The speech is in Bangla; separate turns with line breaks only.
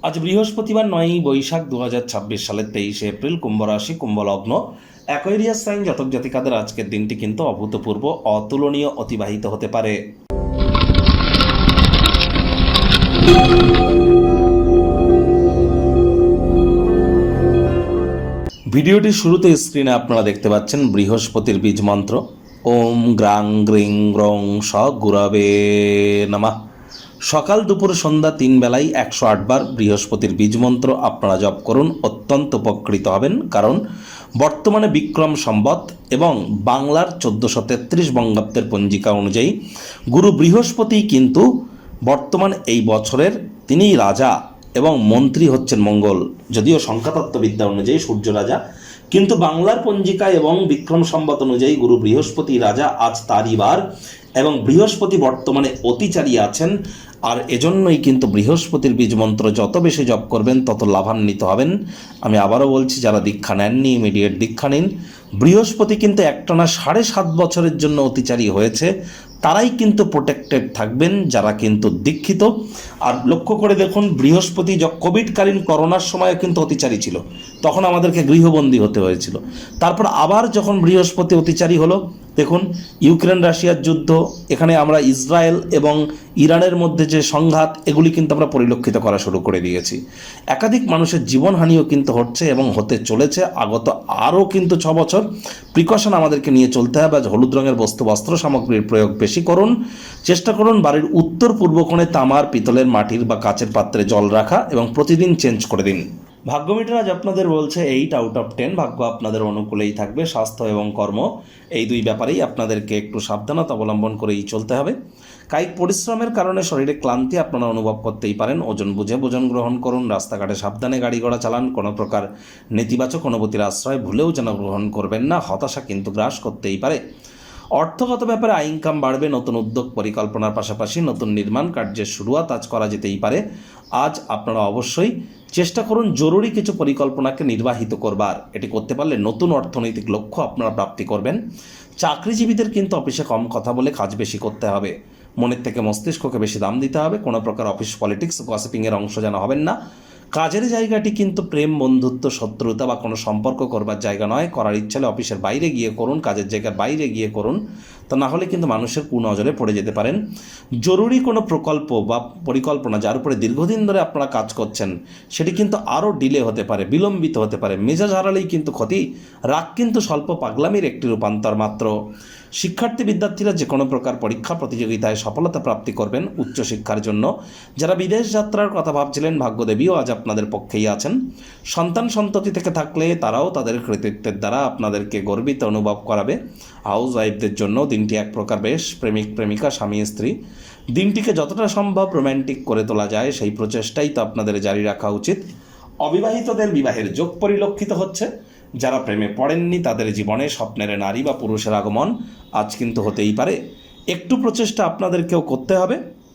আজ বৃহস্পতিবার 9ই বৈশাখ 2026 সালের 23শে এপ্রিল, কুম্ভ রাশি, কুম্ভ লগ্ন, অ্যাকোয়ারিয়াস সাইন জাতক জাতিকাদের আজকের দিনটি কিন্তু অভূতপূর্ব, অতুলনীয় অতিবাহিত হতে পারে। ভিডিওটির শুরুতে স্ক্রিনে আপনারা দেখতে পাচ্ছেন বৃহস্পতির বীজ মন্ত্র। ওম গ্রাং গ্রিং গ্রং স গুরবে নমঃ। সকাল দুপুর সন্ধ্যা 3 বেলায় 108 বার বৃহস্পতির বীজ মন্ত্র আপনারা জপ করুন, অত্যন্ত উপকৃত হবেন। কারণ বর্তমানে বিক্রম সম্বত এবং বাংলার 1433 বঙ্গাব্দের পঞ্জিকা অনুযায়ী গুরু বৃহস্পতি কিন্তু বর্তমান এই বছরের তিনিই রাজা এবং মন্ত্রী হচ্ছেন মঙ্গল। যদিও সংখ্যাতত্ত্ববিদ্যা অনুযায়ী সূর্য রাজা, কিন্তু বাংলার পঞ্জিকা এবং বিক্রম সম্বত অনুযায়ী গুরু বৃহস্পতি রাজা, আজ তারই বার এবং বৃহস্পতি বর্তমানে অতিচারী আছেন। আর এজন্যই কিন্তু বৃহস্পতির বীজ মন্ত্র যত বেশি জপ করবেন তত লাভান্বিত হবেন। আমি আবারও বলছি, যারা দীক্ষা নেননি ইমিডিয়েট দীক্ষা নিন। বৃহস্পতি কিন্তু একটানা 7.5 বছরের জন্য অতিচারী হয়েছে, তারাই কিন্তু প্রোটেক্টেড থাকবেন যারা কিন্তু দীক্ষিত। আর লক্ষ্য করে দেখুন, বৃহস্পতি কোভিডকালীন করোনার সময়ও কিন্তু অতিচারী ছিল, তখন আমাদেরকে গৃহবন্দী হতে হয়েছিল। তারপর আবার যখন বৃহস্পতি অতিচারী হলো, দেখুন ইউক্রেন রাশিয়ার যুদ্ধ, এখানে আমরা ইসরায়েল এবং ইরানের মধ্যে যে সংঘাত, এগুলি কিন্তু আমরা পরিলক্ষিত করা শুরু করে দিয়েছি। একাধিক মানুষের জীবনহানিও কিন্তু হচ্ছে এবং হতে চলেছে আগত আরও কিন্তু 6 বছর। প্রিকশন আমাদেরকে নিয়ে চলতে হবে। হলুদ রঙের বস্ত্র সামগ্রীর প্রয়োগ বেশি করুন। চেষ্টা করুন বাড়ির উত্তর পূর্ব কোণে তামার, পিতলের, মাটির বা কাচের পাত্রে জল রাখা এবং প্রতিদিন চেঞ্জ করে দিন। ভাগ্য মিটার আজ আপনাদের বলছে 8 আউট অফ 10। ভাগ্য আপনাদের অনুকূলেই থাকবে। স্বাস্থ্য এবং কর্ম, এই দুই ব্যাপারেই আপনাদেরকে একটু সাবধানতা অবলম্বন করেই চলতে হবে। কায়িক পরিশ্রমের কারণে শরীরে ক্লান্তি আপনারা অনুভব করতেই পারেন। ওজন বুঝে ভোজন গ্রহণ করুন। রাস্তাঘাটে সাবধানে গাড়ি ঘোড়া চালান। কোনো প্রকার নেতিবাচক অনুভূতির আশ্রয় ভুলেও যেন গ্রহণ করবেন না। হতাশা কিন্তু গ্রাস করতেই পারে। অর্থগত ব্যাপারে আয় ইনকাম বাড়বে। নতুন উদ্যোগ পরিকল্পনার পাশাপাশি নতুন নির্মাণ কার্যের শুরুয়াত আজ করা যেতেই পারে। আজ আপনারা অবশ্যই চেষ্টা করুন জরুরি কিছু পরিকল্পনাকে নির্বাহিত করবার। এটি করতে পারলে নতুন অর্থনৈতিক লক্ষ্য আপনারা প্রাপ্তি করবেন। চাকরিজীবীদের কিন্তু অফিসে কম কথা বলে কাজ বেশি করতে হবে। মনের থেকে মস্তিষ্ককে বেশি দাম দিতে হবে। কোনো প্রকার অফিস পলিটিক্স, গসিপিংয়ের অংশ যেন হবেন না। কাজের জায়গাটি কিন্তু প্রেম, বন্ধুত্ব, শত্রুতা বা কোনো সম্পর্ক করবার জায়গা নয়। করার ইচ্ছা হলে অফিসের বাইরে গিয়ে করুন, কাজের জায়গার বাইরে গিয়ে করুন। তা না হলে কিন্তু মানুষের কুনজরে পড়ে যেতে পারেন। জরুরি কোনো প্রকল্প বা পরিকল্পনা যার উপরে দীর্ঘদিন ধরে আপনারা কাজ করছেন, সেটি কিন্তু আরও ডিলে হতে পারে, বিলম্বিত হতে পারে। মেজাজ হারালেই কিন্তু ক্ষতি। রাগ কিন্তু স্বল্প পাগলামির একটি রূপান্তর মাত্র। শিক্ষার্থী বিদ্যার্থীরা যে কোনো প্রকার পরীক্ষা প্রতিযোগিতায় সফলতা প্রাপ্তি করবেন উচ্চশিক্ষার জন্য। যারা বিদেশ যাত্রার কথা ভাবছিলেন, ভাগ্যদেবীও আজ আপনাদের পক্ষেই আছেন। সন্তান সন্ততি থেকে থাকলে তারাও তাদের কৃতিত্বের দ্বারা আপনাদেরকে গর্বিত অনুভব করাবে। হাউস ওয়াইফদের জন্য দিনটি এক প্রকার বেশ। প্রেমিক প্রেমিকা, স্বামী স্ত্রী, দিনটিকে যতটা সম্ভব রোম্যান্টিক করে তোলা যায় সেই প্রচেষ্টাই তো আপনাদের জারি রাখা উচিত। অবিবাহিতদের বিবাহের যোগ পরিলক্ষিত হচ্ছে। যারা প্রেমে পড়েননি তাদের জীবনে স্বপ্নের নারী বা পুরুষের আগমন আজ কিন্তু হতেই পারে। একটু প্রচেষ্টা আপনাদেরকেও করতে হবে।